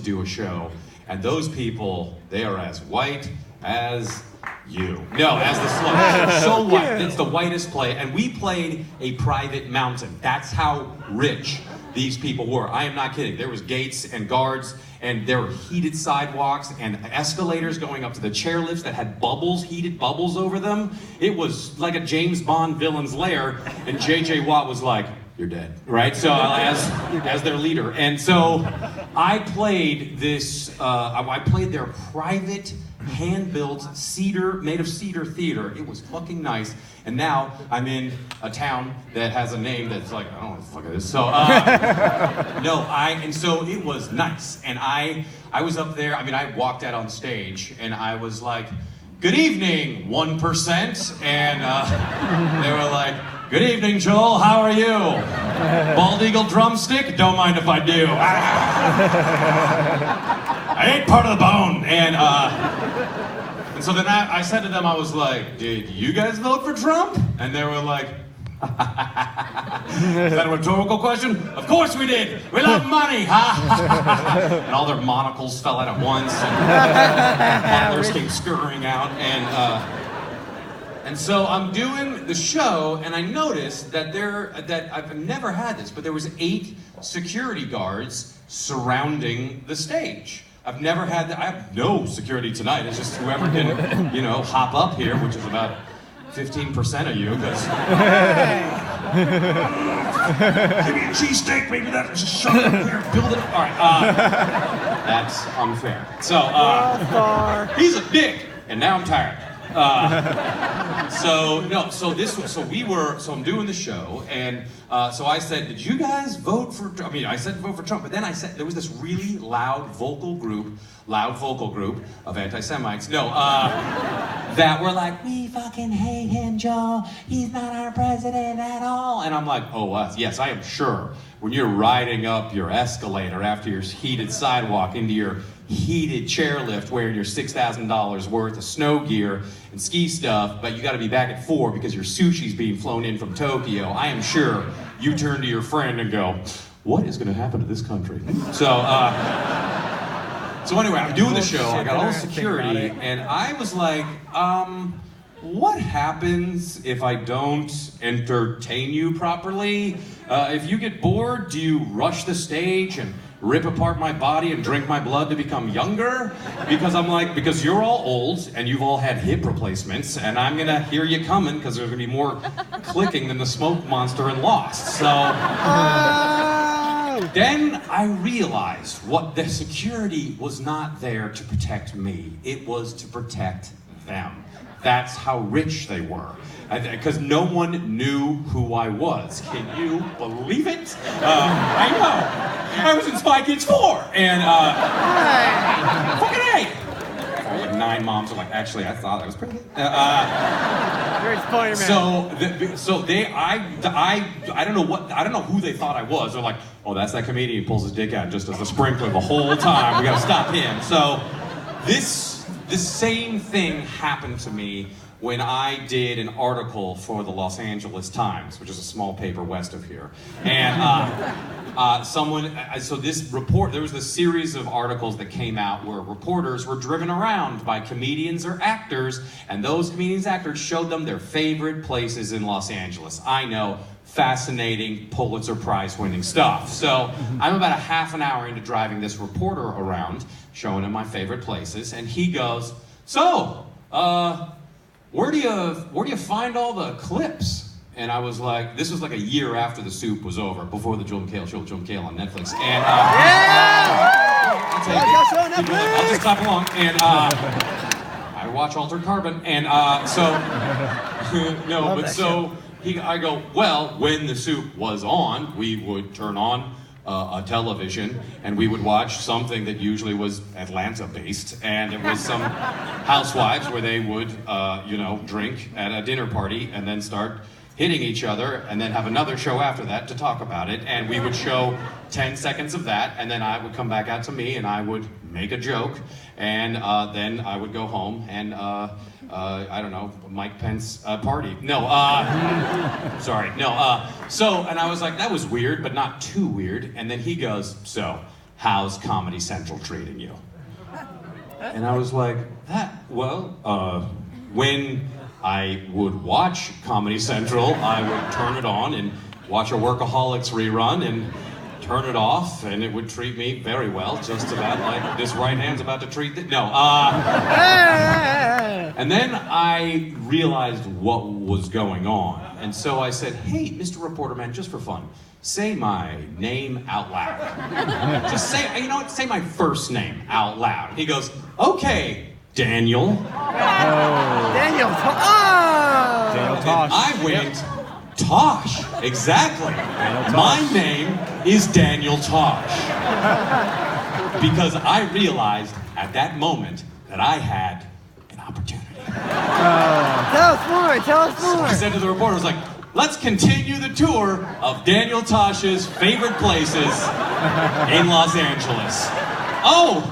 do a show, and those people, they are as white as you. No, as the sludge. So white. It's the whitest play, and we played a private mountain. That's how rich these people were. I am not kidding. There was gates and guards, and there were heated sidewalks and escalators going up to the chairlifts that had bubbles, heated bubbles over them. It was like a James Bond villain's lair, and J.J. Watt was like, "You're dead," right? So as their leader, and so I played this. I played their private, hand-built made of cedar theater. It was fucking nice. And now I'm in a town that has a name that's like, I don't know what the fuck it is. So and so it was nice. And I was up there. I mean, I walked out on stage and I was like, "Good evening, 1%," and they were like, "Good evening, Joel. How are you? Bald eagle drumstick? Don't mind if I do. I ate part of the bone." And so then I said to them, I was like, "Did you guys vote for Trump?" And they were like, "Is that a rhetorical question? Of course we did. We love money, huh?" And all their monocles fell out at once, and butlers came scurrying out, and so I'm doing the show, and I noticed that I've never had this, but there was 8 security guards surrounding the stage. I've never had that. I have no security tonight. It's just whoever can, hop up here, which is about 15% of you, because give me a cheesesteak, maybe that just shut up here, build it up. All right, that's unfair. So he's a dick, and now I'm tired. So I'm doing the show, and so I said, "Did you guys vote for?" I said vote for Trump, but then I said there was this really loud vocal group of anti-Semites. That were like, "We fucking hate him, Joe. He's not our president at all." And I'm like, "Oh, yes, I am sure. When you're riding up your escalator after your heated sidewalk into your heated chairlift wearing your $6,000 worth of snow gear and ski stuff, but you got to be back at 4 because your sushi's being flown in from Tokyo, I am sure you turn to your friend and go, what is going to happen to this country?" So anyway, I'm doing the show, I got all the security, and I was like, what happens if I don't entertain you properly? If you get bored, do you rush the stage and rip apart my body and drink my blood to become younger? Because you're all old and you've all had hip replacements, and I'm gonna hear you coming because there's gonna be more clicking than the smoke monster in Lost. So then I realized what the security was not there to protect me. It was to protect them. That's how rich they were. Because no one knew who I was. Can you believe it? I know. I was in Spy Kids 4, and fucking A. Like 9 moms are like, "Actually, I thought I was pretty good." I don't know who they thought I was. They're like, "Oh, that's that comedian who pulls his dick out just as a sprinkler the whole time. We gotta stop him." So the same thing happened to me when I did an article for the Los Angeles Times, which is a small paper west of here. And there was this series of articles that came out where reporters were driven around by comedians or actors, and those comedians and actors showed them their favorite places in Los Angeles. I know, fascinating Pulitzer Prize winning stuff. So I'm about a half an hour into driving this reporter around, showing him my favorite places, and he goes, "So, where do you find all the clips?" And I was like, this was like a year after The Soup was over, before the Joel McHale show, Joel McHale on Netflix. And I'll just clap along. And I watch Altered Carbon. And I go, "Well, when The Soup was on, we would turn on a television, and we would watch something that usually was Atlanta-based, and it was some housewives where they would, drink at a dinner party and then start hitting each other, and then have another show after that to talk about it, and we would show 10 seconds of that, and then I would come back out to me, and I would make a joke, and then I would go home and I don't know, Mike Pence party. And I was like, that was weird, but not too weird. And then he goes, "So, how's Comedy Central treating you? And I was like, when I would watch Comedy Central, I would turn it on and watch a Workaholics rerun and turn it off, and it would treat me very well, just about like this right hand's about to treat And then I realized what was going on, and so I said, hey, Mr. Reporter Man, just for fun, say my name out loud. Just say, you know what, say my first name out loud. He goes, okay, Daniel. Daniel. Daniel Tosh. I went, Tosh, exactly. My name is Daniel Tosh. Because I realized at that moment that I had an opportunity. Tell us more. So I said to the reporter, I was like, let's continue the tour of Daniel Tosh's favorite places in Los Angeles. Oh,